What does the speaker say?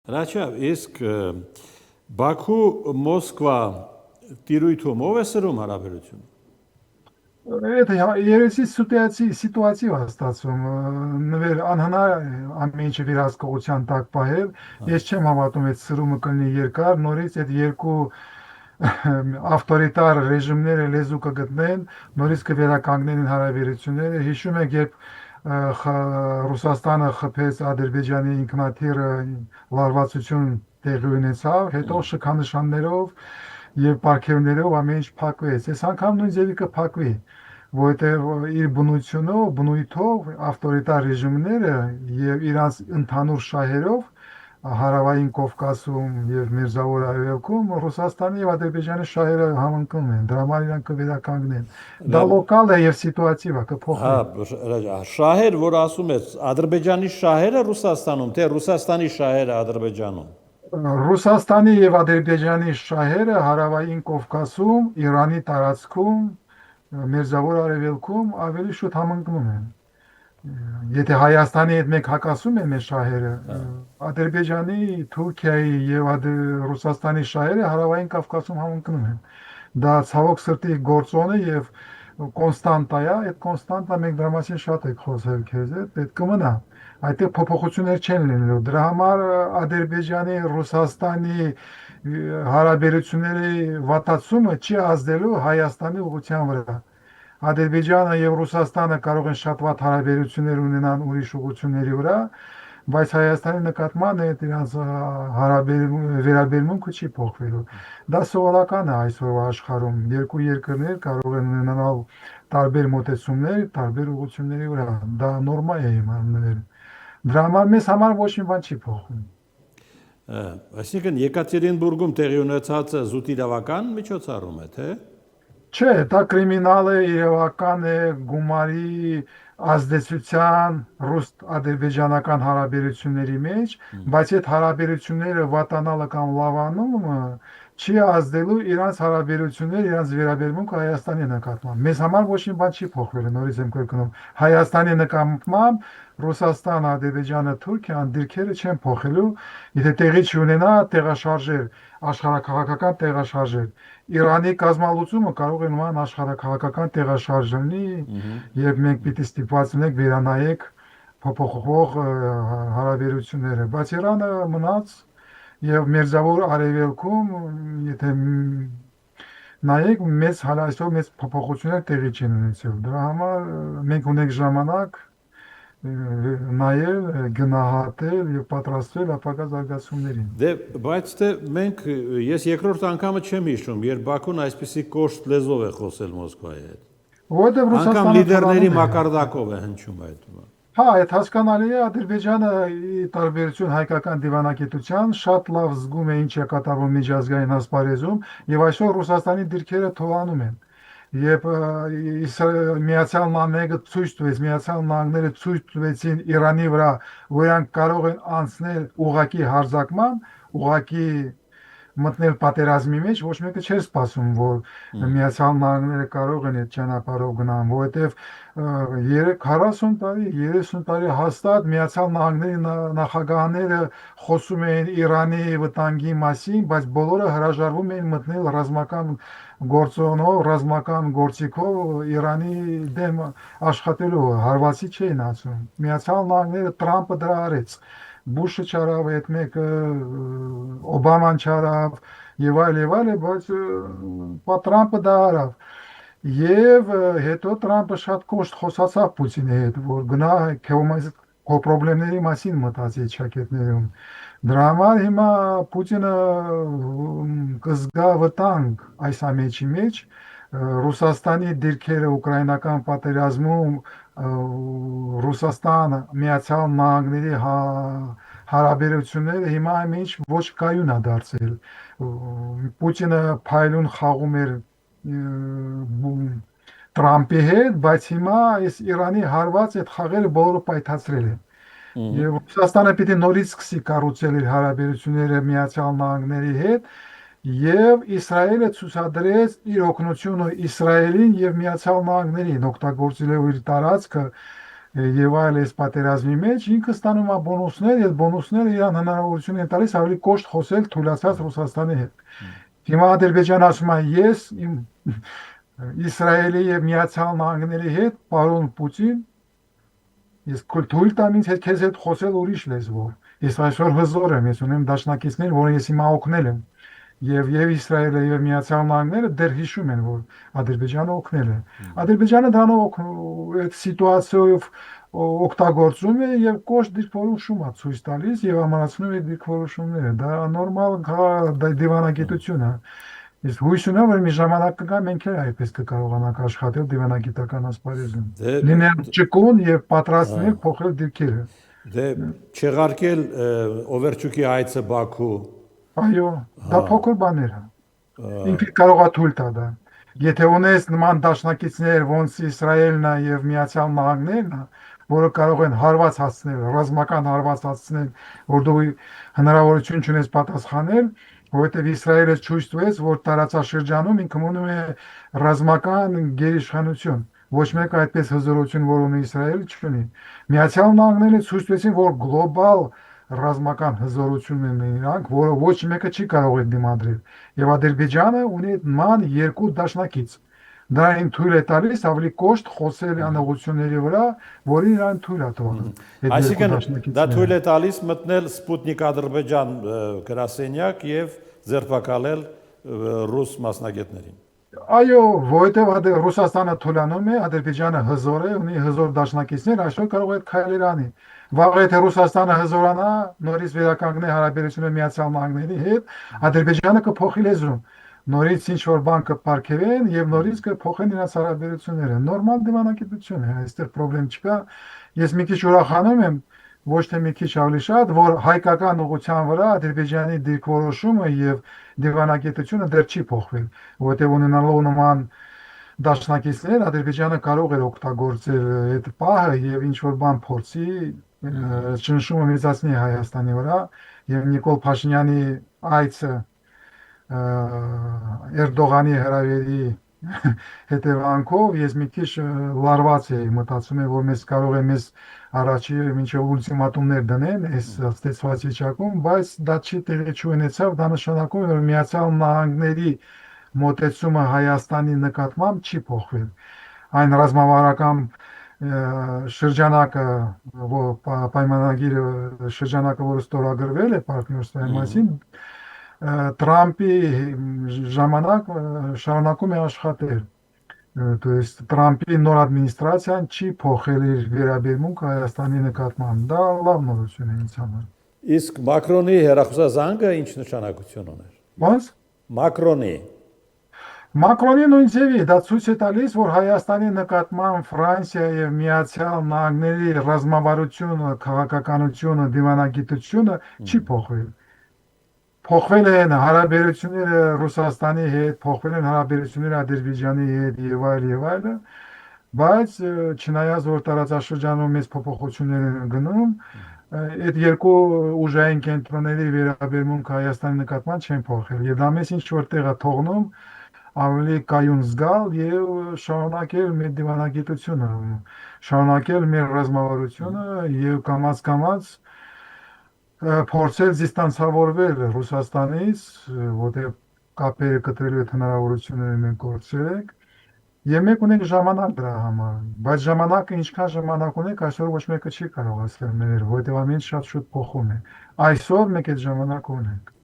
Հրաչյա, իսկ Բաքու Մոսկվա տիրույթում ով է սրում հարաբերություն։ Это երեսի սիտուացիա ստացվում, նվեր անհնար ամեն ինչը վերահսկողության տակ պահել, ես չեմ հավատում այդ սրումը կլինի երկար, նորից այդ երկու ավտորիտար ռեժիմները լեզու կգտնեն, նորից կվերականգնեն հարաբերությունները, հիշում եք, երբ Ռուսաստանը խփեց Ադրբեջանի ինքնաթիռը լարվածություն տեղի ունեցավ, հետո շքանշաններով եւ պարգևներով ամեն ինչ փակվեց։ Այս անգամ նույն ձևի կփակվի, որովհետեւ իր բնույթով ավտորիտար ռեժիմները եւ իրանց ընդհանուր շահերով Հարավային Կովկասում եւ Մերձավոր Արևելքում Ռուսաստանի եւ Ադրբեջանի շահերը համընկնում են, դրա համար իրանք կվերականգնեն։ Դա լոկալ է եւ սիտուացիվ է, կփոխվի։ Հա, շահեր, որ ասում ես, Ադրբեջանի շահերը Ռուսաստանում, թե Ռուսաստանի շահերը Ադրբեջանում։ Ռուսաստանի եւ Ադրբեջանի շահերը Հարավային Կովկասում, Իրանի տարածքում, Մերձավոր Արևելքում ավելի շուտ համընկնում են։ Եթե Հայաստանի հետ մեկ հակասում են մեր շահերը, Ադրբեջանի, Թուրքիայի եւ Ռուսաստանի շահերը Հարավային Կովկասում համընկնում են։ Դա ցավոք սրտի գործոն է եւ կոնստանտա է, այդ կոնստանտա մենք դրա մասին շատ ենք խոսել քեզ հետ, պետք կմնա։ Այդտեղ փոփոխություններ չեն լինելու։ Դրա համար Ադրբեջանի, Ռուսաստանի հարաբերությունների վատացումը չի ազդելու Հայաստանի ուղղության վրա։ Ադրբեջանը եւ Ռուսաստանը կարող են շատ վատ հարաբերություններ ունենան ուրիշ ուղղությունների վրա, բայց Հայաստանի նկատմամբ այդ իրանց վերաբերմունքը չի փոխվելու։ Դա սովորական է այսօրվա աշխարհում։ Երկու երկրներ կարող են ունենալ տարբեր մոտեցումներ, տարբեր ուղղությունների վրա։ Դա նորմալ է իմանալու։ Դրա համար մեզ համար ոչ մի բան չի փոխվում։ Այսինքն Եկատերինբուրգում տեղի ունեցածը զուտ իրավական միջոցառում է, թե։ Չէ, դա կրիմինալ է, իրավական է, գումարի ազդեցության ռուս-ադրբեջանական հարաբերությունների մեջ, բայց այդ հարաբերությունները վատանալը կամ լավանումը չի ազդելու իրանց հարաբերությունները, իրանց վերաբերմունքը Հայաստանի նկատմամբ։ Մեզ համար ոչ մի բան չի փոխվել, նորից եմ կրկնում։ Հայաստանի նկատմամբ Ռուսաստան, Ադրբեջանը, Թուրքիան դիրքերը չեն փոխելու, եթե տեղի չունենա տեղաշարժեր, աշխարհաքաղաքական տեղաշարժեր։ Իրանի կազմալուծումը կարող է նման աշխարհաքաղաքական տեղաշարժ լինի, երբ մենք պիտի ստիպված լինենք վերանայեք փոփոխվող հարաբերությունները, բայց Իրանը մնաց եւ Մերձավոր Արևելքում, եթե նայեք, մեծ հալայսով մեծ փոփոխություններ տեղի չեն ունեցել։ Դրա համար մենք ունենք ժամանակ նայել, գնահատել եւ պատրաստվել ապագա զարգացումներին։ Դե, բայց թե մենք ես երկրորդ անգամը չեմ հիշում, երբ Բաքուն այսպիսի կոշտ լեզվով է խոսել Մոսկվայի հետ։ Որտեղ Ռուսաստանը անգամ լիդերների մակարդակով է հնչում այդ բանը։ Հա, այդ հասկանալի է, Ադրբեջանը ի տարբերություն հայկական դիվանագիտության շատ լավ զգում է ինչ է կատարվում միջազգային ասպարեզում եւ այսօր Ռուսաստանի դիրքերը թողանում են։ Երբ Միացյալ Նահանգները ցույց տվեցին Իրանի վրա, որ իրանք կարող են անցնել ուղակի հարձակման, ուղակի մտնել պատերազմի մեջ, ոչ մեկը չէր սպասում, որ Միացյալ Նահանգները կարող են այդ ճանապարհով գնան, որովհետև 40 տարի, 30 տարի հաստատ Միացյալ Նահանգների նախագահները խոսում էին Իրանի վտանգի մասին, բայց բոլորը հրաժարվում էին մտնել ռազմական գործոնով, ռազմական գործիքով Իրանի դեմ աշխատելու, հարվածի չէին ասում։ Միացյալ Նահանգները Տրամպը դրա արեց։ Բուշը չարավ, այդ մեկը Օբաման չարավ եւ այլ, բայց Տրամպը դա արավ։ Եվ հետո Տրամպը շատ կոշտ խոսացավ Պուտինի հետ, որ գնա քո խնդիրների մասին մտածի ճակետներում։ Դրա համար հիմա Պուտինը կզգա վտանգ այս ամենի մեջ, Ռուսաստանի դիրքերը ուկրաինական պատերազմում Ռուսաստանը Միացյալ Նահանգների հարաբերությունները հիմա ամենից ոչ կայուն է դարձել։ Պուտինը փայլուն խաղում էր Տրամպի հետ, բայց հիմա այս Իրանի հարված այդ խաղերը բոլորը պայթացրել են։ Եվ Ռուսաստանը պիտի նորից սկսի կառուցել իր հարաբերությունները Միացյալ Նահանգների հետ, եւ Իսրայելը ցուցադրեց իր օգնությունը Իսրայելին եւ Միացյալ Նահանգներին, օգտագործելով իր տարածքը եւ այլ այս պատերազմի մեջ ինքը ստանում է բոնուսներ, այդ բոնուսները իրան հնարավորություն են տալիս ավելի կոշտ խոսել թույլատրած Ռուսաստանի հետ։ Հիմա Ադրբեջանը ասում է ես իմ Իսրայելի եւ Միացյալ Նահանգների հետ, պարոն Պուտին, ես թույլ տամ ինձ հետ քեզ հետ խոսել ուրիշ լեզվով։ Ես այսօր հզոր եմ, ես ունեմ դաշնակիցներ, որոնք ես հիմա օգնել եմ։ Եվ Իսրայելը եւ Միացյալ Նահանգները դեռ հիշում են, որ Ադրբեջանը օգնել է։ Ադրբեջանը դրանով այդ սիտուացիայով օգտագործում է եւ կոշտ դիրքորոշում է ցույց տալիս եւ ամրացնում է դիրքորոշումները։ Դա նորմալ դիվանագիտություն է։ Իսկ հույս ունեմ, որ մի ժամանակ կգա մենք էլ այդպես կկարողանանք աշխատել դիվանագիտական ասպարեզում։ Լինել ճկուն եւ պատրաստներ փոխել դիրքերը։ Դե չեղարկել Օվերչուկի այցը Բաքու։ Այո, դա փոքր բաներ է։ Ինքը կարող է թույլ տա դա։ Եթե ունես նման դաշնակիցներ, ոնց Իսրայելն է եւ Միացյալ Նահանգներն է, որը կարող են հարված հասցնել, ռազմական հարված հասցնել, որ դու հնարավորություն չունես պատասխանել, որովհետև Իսրայելը ցույց տվեց, որ տարածաշրջանում ինքը ունում է ռազմական գերիշխանություն։ Ոչ մեկը այդպես հզորություն, որ ունի Իսրայելը, չունի։ Միացյալ Նահանգները ցույց տվեցին, որ գլոբալ ռազմական հզորություն ունեն իրանք, որը ոչ մեկը չի կարող է դիմադրել։ Եվ Ադրբեջանը ունի նման երկու դաշնակից։ Դա այն թույլ է տալիս ավելի կոշտ խոսել անողությունների վրա, որին իրան թույլ է տալիս։ Այսինքն դա թույլ է տալիս մտնել Սպուտնիկ Ադրբեջան գրասենյակ եւ ձերբակալել ռուս մասնագետներին։ Այո, որովհետև Ռուսաստանը թույլանում է, Ադրբեջանը հզոր է, ունի հզոր դաշնակիցներ, այսօր կարող է այդ քայլեր անի։ Վաղ եթե Ռուսաստանը հզորանա, նորից վերականգնի հարաբերությունները Միացյալ Նահանգների հետ, Ադրբեջանը կփոխի լեզուն։ Նորից ինչ-որ բան կպարգևեն եւ նորից կփոխեն իրաց հարաբերությունները։ Նորմալ դիվանագիտություն է, այստեղ խնդրեմ չկա։ Ես մի քիչ ուրախանում եմ, ոչ թե մի քիչ ավելի շատ, որ հայկական ուղղության վրա Ադրբեջանի դիրքորոշումը եւ դիվանագիտությունը դեռ չի փոխվել, որովհետեւ ունենալով նման դաշնակիցներ Ադրբեջանը կարող էր օգտագործել այդ պահը եւ ինչ որ բան փորձի ճնշումը մեծացնի Հայաստանի վրա եւ Նիկոլ Փաշինյանի այցը Էրդողանի հրավերի հետևանքով ես մի քիչ լարված էի, մտածում եմ, որ մեզ կարող է մեզ առաջի մինչև ուլտիմատումներ դնեն այս ստեցված վիճակում, բայց դա չի տեղի չունեցավ, դա նշանակում է, որ Միացյալ Նահանգների մոտեցումը Հայաստանի նկատմամբ չի փոխվել։ Այն ռազմավարական շրջանակը, պայմանագիրը շրջանակը, որը ստորագրվել է պարտներների մասին, Տրամպի ժամանակ շարունակում է աշխատել։ То есть Տրամպի նոր ադմինիստրացիան չի փոխել իր վերաբերմունքը Հայաստանի նկատմամբ։ Դա լավ նորություն է ինձ համար։ Իսկ Մակրոնի հերախոսազանգը ինչ նշանակություն ուներ։ Ո՞նց։ Մակրոնի նույն ձևի, դա ցույց է տալիս, որ Հայաստանի նկատմամբ Ֆրանսիա եւ Միացյալ Նահանգների ռազմավարությունը, քաղաքականությունը, դիվանագիտությունը չի փոխվել։ Փոխվել են հարաբերությունները Ռուսաստանի հետ, փոխվել են հարաբերությունները Ադրբեջանի հետ եւ այլը, բայց չնայած որ տարածաշրջանում մեծ փոփոխություններ են գնում, այդ երկու ուժային կենտրոնների վերաբերմունքը Հայաստանի նկատմամբ չեն փոխել եւ դա մեզ ինչ որտեղ է թողնում ավելի կայուն զգալ եւ շարունակել մեր դիվանագիտությունը, շարունակել մեր ռազմավարությունը եւ կամաց փորձել դիստանցավորվել Ռուսաստանից, որտեղ կապերը կտրելու այդ հնարավորությունները մենք կորցրել ենք, եւ մենք ունենք ժամանակ դրա համար, բայց ժամանակը ինչքան ժամանակ ունենք, այսօր ոչ մեկը չի կարող ասել մեր, որտեղ ամեն ինչ շատ շուտ փոխում է։ Այսօր մենք այդ ժամանակը ունենք։